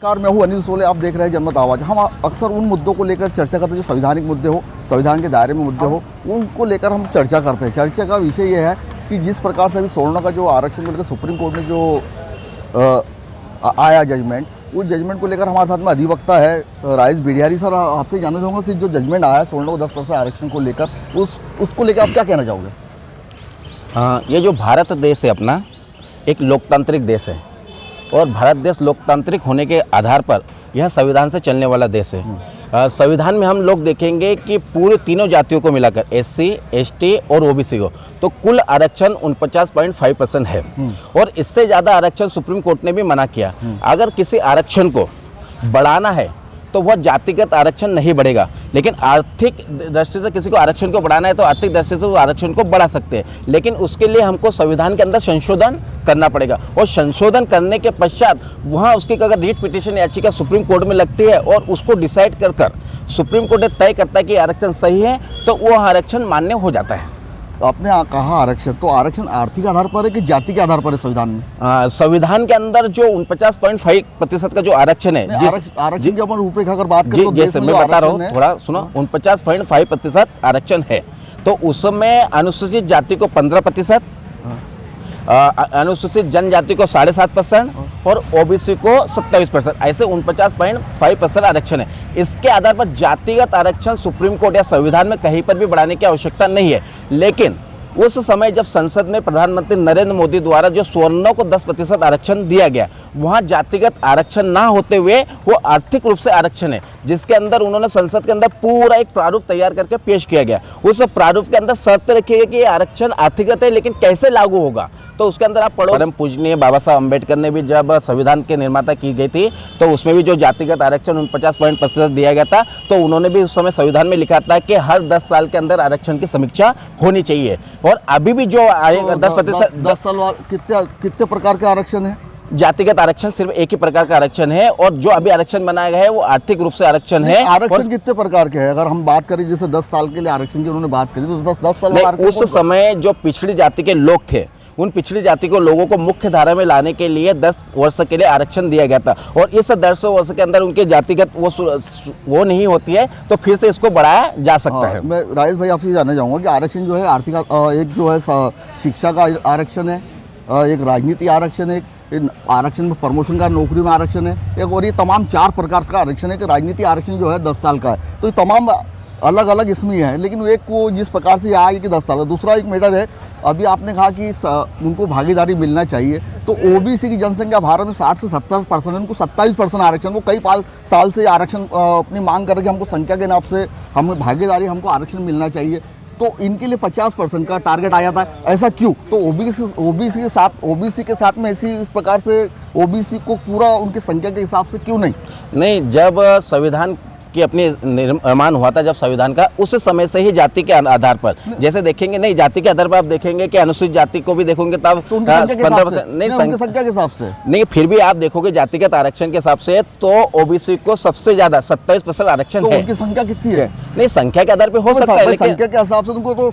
नमस्कार, मैं हूं अनिल सोले। आप देख रहे हैं जनमत आवाज़। हम अक्सर उन मुद्दों को लेकर चर्चा करते हैं जो संवैधानिक मुद्दे हो, संविधान के दायरे में मुद्दे हो, उनको लेकर हम चर्चा करते हैं। चर्चा का विषय ये है कि जिस प्रकार से अभी सवर्णों का जो आरक्षण को लेकर सुप्रीम कोर्ट में जो आया जजमेंट, उस जजमेंट को लेकर हमारे साथ में अधिवक्ता है राइस बिडियारी। सर, आपसे जानना चाहूँगा कि जो जजमेंट आया सवर्णों को 10% आरक्षण को लेकर, उसको लेकर आप क्या कहना चाहोगे? ये जो भारत देश है अपना, एक लोकतांत्रिक देश है और भारत देश लोकतांत्रिक होने के आधार पर यह संविधान से चलने वाला देश है। संविधान में हम लोग देखेंगे कि पूरे तीनों जातियों को मिलाकर SC, ST और OBC को तो कुल आरक्षण 49.5% है और इससे ज़्यादा आरक्षण सुप्रीम कोर्ट ने भी मना किया। अगर किसी आरक्षण को बढ़ाना है तो वह जातिगत आरक्षण नहीं बढ़ेगा, लेकिन आर्थिक दृष्टि से किसी को आरक्षण को बढ़ाना है तो आर्थिक दृष्टि से वो आरक्षण को बढ़ा सकते हैं, लेकिन उसके लिए हमको संविधान के अंदर संशोधन करना पड़ेगा और संशोधन करने के पश्चात वहाँ उसकी अगर रीट पिटीशन याचिका सुप्रीम कोर्ट में लगती है और उसको डिसाइड कर सुप्रीम कोर्ट तय करता है कि आरक्षण सही है तो वो आरक्षण मान्य हो जाता है। आपने कहा आरक्षण, तो आरक्षण आर्थिक आधार पर है कि जाति के आधार पर है संविधान में? संविधान के अंदर जो 49.5% का जो आरक्षण है, आरक्षण के ऊपर रूपरेखा अगर बात करें तो जैसे मैं बता रहा हूँ, थोड़ा सुनो, 49.5% आरक्षण है तो उसमें अनुसूचित जाति को 15%, अनुसूचित जनजाति को 7.5% और OBC को 27%, ऐसे 49.5% आरक्षण है। इसके आधार पर जातिगत आरक्षण सुप्रीम कोर्ट या संविधान में कहीं पर भी बढ़ाने की आवश्यकता नहीं है, लेकिन उस समय जब संसद में प्रधानमंत्री नरेंद्र मोदी द्वारा जो सवर्णों को 10% आरक्षण दिया गया, वहाँ जातिगत आरक्षण ना होते हुए वो आर्थिक रूप से आरक्षण है, जिसके अंदर उन्होंने संसद के अंदर पूरा एक प्रारूप तैयार करके पेश किया गया। उस प्रारूप के अंदर शर्त रखी है कि ये आरक्षण आर्थिकत है, लेकिन कैसे लागू होगा तो उसके अंदर आप पढ़ो। परम पूजनीय बाबा साहब अम्बेडकर ने भी जब संविधान के निर्माता की गई थी तो उसमें भी जो जातिगत आरक्षण 49% दिया गया था, तो उन्होंने भी उस समय संविधान में लिखा था कि हर 10 साल के अंदर आरक्षण की समीक्षा होनी चाहिए। और अभी भी जो 10% 10 साल कितने प्रकार के आरक्षण है? जातिगत आरक्षण सिर्फ एक ही प्रकार का आरक्षण है और जो अभी आरक्षण बनाया गया है वो आर्थिक रूप से आरक्षण है। आरक्षण कितने प्रकार के हैं? अगर हम बात करें जैसे 10 साल के लिए आरक्षण की उन्होंने बात करी तो 10 साल उस समय जो पिछड़ी जाति के लोग थे, उन पिछड़ी जाति को लोगों को मुख्य धारा में लाने के लिए 10 वर्ष के लिए आरक्षण दिया गया था और इस 10 वर्ष के अंदर उनके जातिगत वो नहीं होती है तो फिर से इसको बढ़ाया जा सकता है। मैं राजेश भाई आपसे जानना चाहूँगा कि आरक्षण जो है आर्थिक, एक जो है शिक्षा का आरक्षण है, एक राजनीति आरक्षण है, आरक्षण में प्रमोशन का, नौकरी में आरक्षण है एक, और ये तमाम 4 प्रकार का आरक्षण है कि राजनीति आरक्षण जो है 10 साल का है। तो ये तमाम अलग अलग इसमें है, लेकिन एक को जिस प्रकार से आया कि 10 साल का। दूसरा एक मैटर है, अभी आपने कहा कि उनको भागीदारी मिलना चाहिए, तो OBC की जनसंख्या भारत में 60 से 70% है, उनको 27% आरक्षण, वो कई साल से आरक्षण अपनी मांग कर रहे कि हमको संख्या के नाम से हमें भागीदारी, हमको आरक्षण मिलना चाहिए, तो इनके लिए 50% का टारगेट आया था। ऐसा क्यों? तो OBC के साथ में ऐसी इस प्रकार से OBC को पूरा उनकी संख्या के हिसाब से क्यों नहीं? जब संविधान कि अपनी निर्माण हुआ था, जब संविधान का, उस समय से ही जाति के आधार पर जैसे देखेंगे, नहीं जाति के आधार पर आप देखेंगे कि अनुसूचित जाति को भी देखोगे तब 15% नहीं, संख्या के हिसाब से नहीं, फिर भी आप देखोगे जातिगत आरक्षण के हिसाब से तो OBC को सबसे ज्यादा 27% आरक्षण है। उनकी संख्या कितनी है? नहीं, संख्या के आधार पर हो सकता है, लेकिन संख्या के हिसाब से उनको तो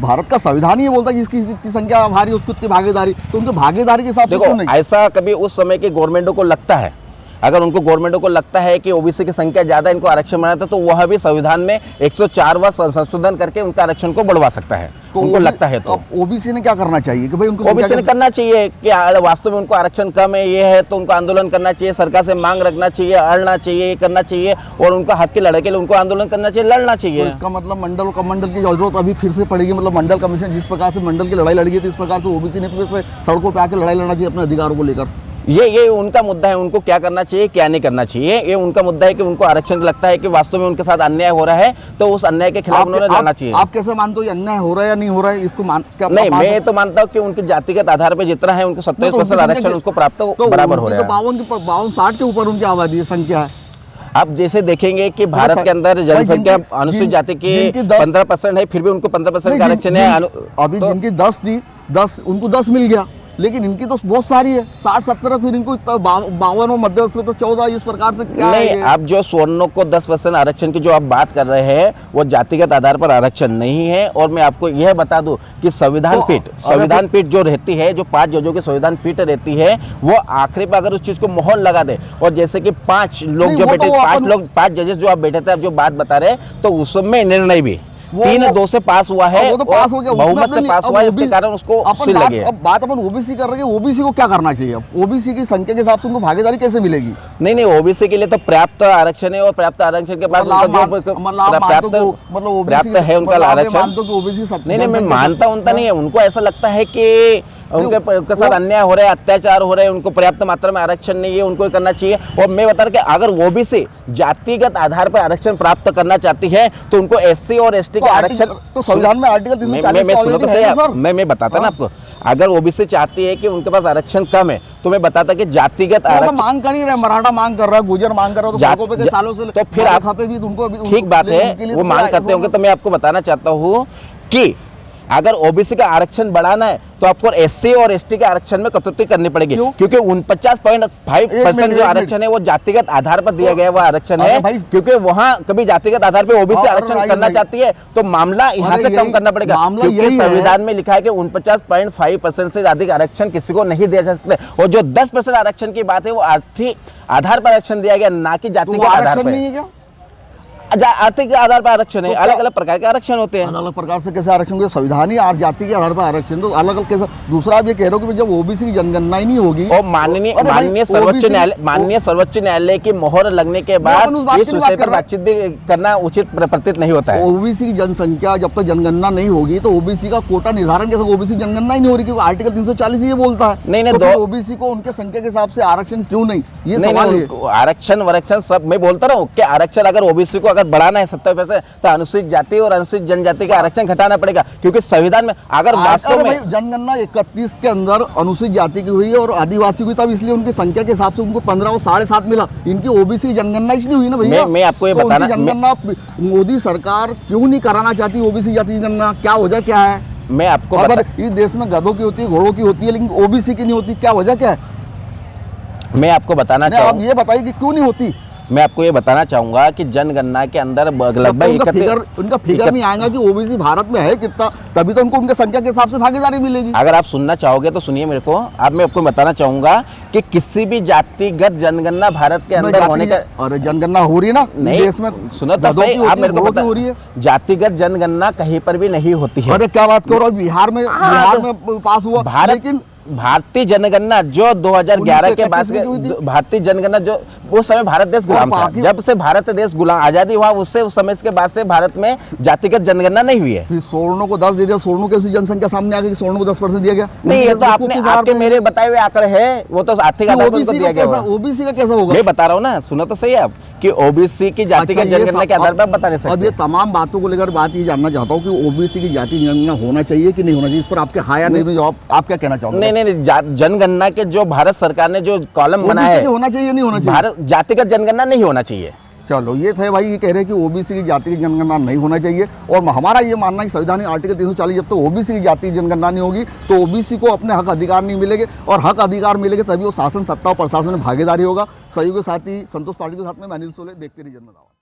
भारत का संविधान ही बोलता है कि जिसकी जितनी संख्या भारी उसकी उतनी भागीदारी, तो उनकी भागीदारी के हिसाब से क्यों नहीं? ऐसा कभी उस समय की गवर्नमेंटों को लगता है, अगर उनको गवर्नमेंटों को लगता है कि OBC की संख्या ज़्यादा, इनको आरक्षण बनाता है, तो वह भी संविधान में 104वां संशोधन करके उनका आरक्षण को बढ़वा सकता है, तो उनको लगता है। तो OBC ने क्या करना चाहिए कि भाई उनको OBC ने करना चाहिए कि वास्तव में उनको आरक्षण कम है, ये है, तो उनको आंदोलन करना चाहिए, सरकार से मांग रखना चाहिए, अड़ना चाहिए, करना चाहिए और उनका हक की लड़ाई के लिए उनको आंदोलन करना चाहिए, लड़ना चाहिए। तो इसका मतलब मंडल की जरूरत अभी फिर से पड़ेगी, मतलब मंडल कमीशन जिस प्रकार से मंडल की लड़ाई लड़ी थी, इस प्रकार से OBC ने फिर से सड़कों पर आकर लड़ाई लड़ना चाहिए अपने अधिकारों को लेकर। ये उनका मुद्दा है, उनको क्या करना चाहिए क्या नहीं करना चाहिए, ये उनका मुद्दा है कि उनको आरक्षण लगता है कि वास्तव में उनके साथ अन्याय हो रहा है, तो उस अन्याय के खिलाफ उन्होंने लड़ना चाहिए। आप कैसे मानते हो ये अन्याय हो रहा है या नहीं हो रहा है? इसको नहीं, मैं तो मानता हूँ कि उनके जातिगत आधार पर जितना है उनको 27% आरक्षण उसको प्राप्त बराबर हो रहा है। 52-60 के ऊपर उनकी आबादी संख्या है। आप जैसे देखेंगे कि भारत के अंदर जनसंख्या अनुसूचित जाति की 15% है, फिर भी उनको 15% का आरक्षण है। अभी जिनकी 10 थी, 10 उनको 10 मिल गया, लेकिन इनकी तो बहुत सारी है, 60-70 है, फिर इनको 52 और मध्य में तो 14, इस प्रकार से क्या है नहीं, ये? आप जो स्वर्णों को 10% आरक्षण की जो आप बात कर रहे हैं वो जातिगत आधार पर आरक्षण नहीं है। और मैं आपको यह बता दूं कि संविधान पीठ जो रहती है, जो 5 जजों की संविधान पीठ रहती है, वो आखिरी पे अगर उस चीज को मोहर लगा दे, और जैसे कि 5 लोग नहीं, जो वो बैठे, तो 5 जजेस जो आप बैठे थे, आप जो बात बता रहे हैं, तो उसमें निर्णय भी 3-2 से पास हुआ है, वो तो पास हो गया, बहुमत से पास हुआ है, इसके कारण उसको सील लगे। अब बात अपन ओबीसी कर रहे हैं, ओबीसी को क्या करना चाहिए? अब ओबीसी की संख्या के हिसाब से उनको भागीदारी कैसे मिलेगी? नहीं, ओबीसी के लिए तो पर्याप्त आरक्षण है, और पर्याप्त आरक्षण के पास पर्याप्त है उनका आरक्षण। नहीं, मैं मानता नहीं है, उनको ऐसा लगता है कि उनके साथ अन्याय हो रहा है, अत्याचार हो रहे हैं, उनको पर्याप्त मात्रा में आरक्षण नहीं है, उनको करना चाहिए। और मैं बता रहा कि अगर ओबीसी जातिगत आधार पर आरक्षण प्राप्त करना चाहती है तो उनको एससी और एसटी के आरक्षण, तो संविधान में आर्टिकल 340 सुनो तो सही, मैं बताता ना आपको, अगर ओबीसी चाहती है कि उनके पास आरक्षण कम है, तो मैं बताता कि जातिगत आरक्षण मांग कर ही रहे, मराठा मांग कर रहा है, गुजर मांग कर रहा है, तो सड़कों पे के सालों से, तो फिर आप पे भी उनको ठीक बात है, वो मांग करते होंगे। तो मैं आपको बताना चाहता हूँ कि अगर ओबीसी का आरक्षण बढ़ाना है तो आपको एससी और एसटी के आरक्षण में कटौती करनी पड़ेगी, क्योंकि 49.5% जो आरक्षण है वो जातिगत आधार पर दिया गया वो आरक्षण है, क्योंकि वहां कभी जातिगत आधार पर ओबीसी आरक्षण करना चाहती है तो मामला यहां से कम करना पड़ेगा, क्योंकि संविधान में लिखा है कि 49.5% से अधिक आरक्षण किसी को नहीं दिया जा सकता। और जो 10% आरक्षण की बात है वो आर्थिक आधार पर आरक्षण दिया गया, ना कि जातिगत आधार पर। आर्थिक आधार पर आरक्षण है, अलग अलग प्रकार के आरक्षण होते हैं। अलग अलग प्रकार से कैसे आरक्षण होंगे? संविधान ही जाति के आधार पर आरक्षण, तो अलग अलग कैसे? दूसरा आप ये कह रहे हो कि जब ओबीसी की जनगणना ही नहीं होगी और माननीय सर्वोच्च न्यायालय की मोहर लगने के बाद इस विषय पर बातचीत भी करना उचित प्रतीत नहीं होता है। ओबीसी की जनसंख्या जब तक जनगणना नहीं होगी तो ओबीसी का कोटा निर्धारण कैसे? ओबीसी जनगणना ही नहीं हो रही, क्योंकि आर्टिकल 340 ये बोलता है। नहीं, ओबीसी को उनके संख्या के हिसाब से आरक्षण क्यों नहीं? ये सवाल है। आरक्षण सब मैं बोलता रहा हूँ कि आरक्षण अगर ओबीसी को अगर बढ़ाना है 70% तो अनुसूचित जाति और अनुसूचित जनजाति का आरक्षण घटाना पड़ेगा, क्योंकि संविधान में अगर वास्तव में जनगणना 31 के अंदर अनुसूचित जाति की हुई है और आदिवासी की, तब इसलिए उनकी संख्या के हिसाब से उनको 15 और 7.5 मिला। इनकी ओबीसी जनगणना इसलिए हुई ना भैया। मैं आपको ये बताना, जनगणना मोदी सरकार क्यों नहीं कराना चाहती ओबीसी जाति की जनगणना? क्या वजह क्या है? मैं आपको इस देश में गधों की होती है, घोड़ों की होती है, लेकिन ओबीसी की नहीं होती, क्या वजह क्या है? मैं आपको बताना चाहूँगा, आप ये बताइए कि क्यों नहीं होती। मैं आपको ये बताना चाहूंगा कि जनगणना के अंदर लगभग उनका फिगर नहीं आएगा कि ओबीसी भारत में है कितना, तभी तो उनको उनके संख्या के हिसाब से भागीदारी मिलेगी। अगर आप सुनना चाहोगे तो सुनिए मेरे को। अब मैं आपको बताना चाहूंगा कि किसी भी जातिगत जनगणना भारत के अंदर होने का, और जनगणना हो रही है ना नहीं, देश में सुनो तो सही, आप मेरे को पता हो रही है जातिगत जनगणना कहीं पर भी नहीं होती है। अरे क्या बात करो, बिहार में पास हुआ, लेकिन भारतीय जनगणना जो 2011 के बाद भारतीय जनगणना जो उस समय भारत देश गुलाम था, जब से भारत देश गुलाम आजादी हुआ उससे उस समय के बाद से भारत में जातिगत जनगणना नहीं हुई है। फिर सोर्णों को 10 दे दिया, सोर्णों की जनसंख्या सामने आ गई, सोर्णों को 10% दिया गया। नहीं, ये तो आपके मेरे बताए हुए आंकड़े हैं, वो तो आर्थिक आधार पर दिया गया। ओबीसी का कैसा होगा? मैं बता रहा हूँ ना, सुनो तो सही आप कि ओबीसी की जातिगत जनगणना के आधार पर बता नहीं सकते। अब ये तमाम बातों को लेकर बात ये जानना चाहता हूँ कि ओबीसी की जाति जनगणना होना चाहिए कि नहीं होना चाहिए, इस पर आपके हाँ या नहीं जवाब, आप क्या कहना चाहोगे? नहीं, जनगणना के जो भारत सरकार ने जो कॉलम बनाया है, होना चाहिए नहीं होना चाहिए? भारत जातिगत जनगणना नहीं होना चाहिए। चलो ये थे भाई, ये कह रहे हैं कि ओबीसी की जाति की जनगणना नहीं होना चाहिए, और हमारा ये मानना है कि संविधान आर्टिकल 340 जब तक ओबीसी की जाति की जनगणना नहीं होगी तो ओबीसी को अपने हक अधिकार नहीं मिलेंगे, और हक अधिकार मिलेंगे तभी वो शासन सत्ता और प्रशासन में भागीदारी होगा। सहयोगी साथी संतोष पाटिल के साथ में मैं अनिल सोले, देखते रहिए जनता।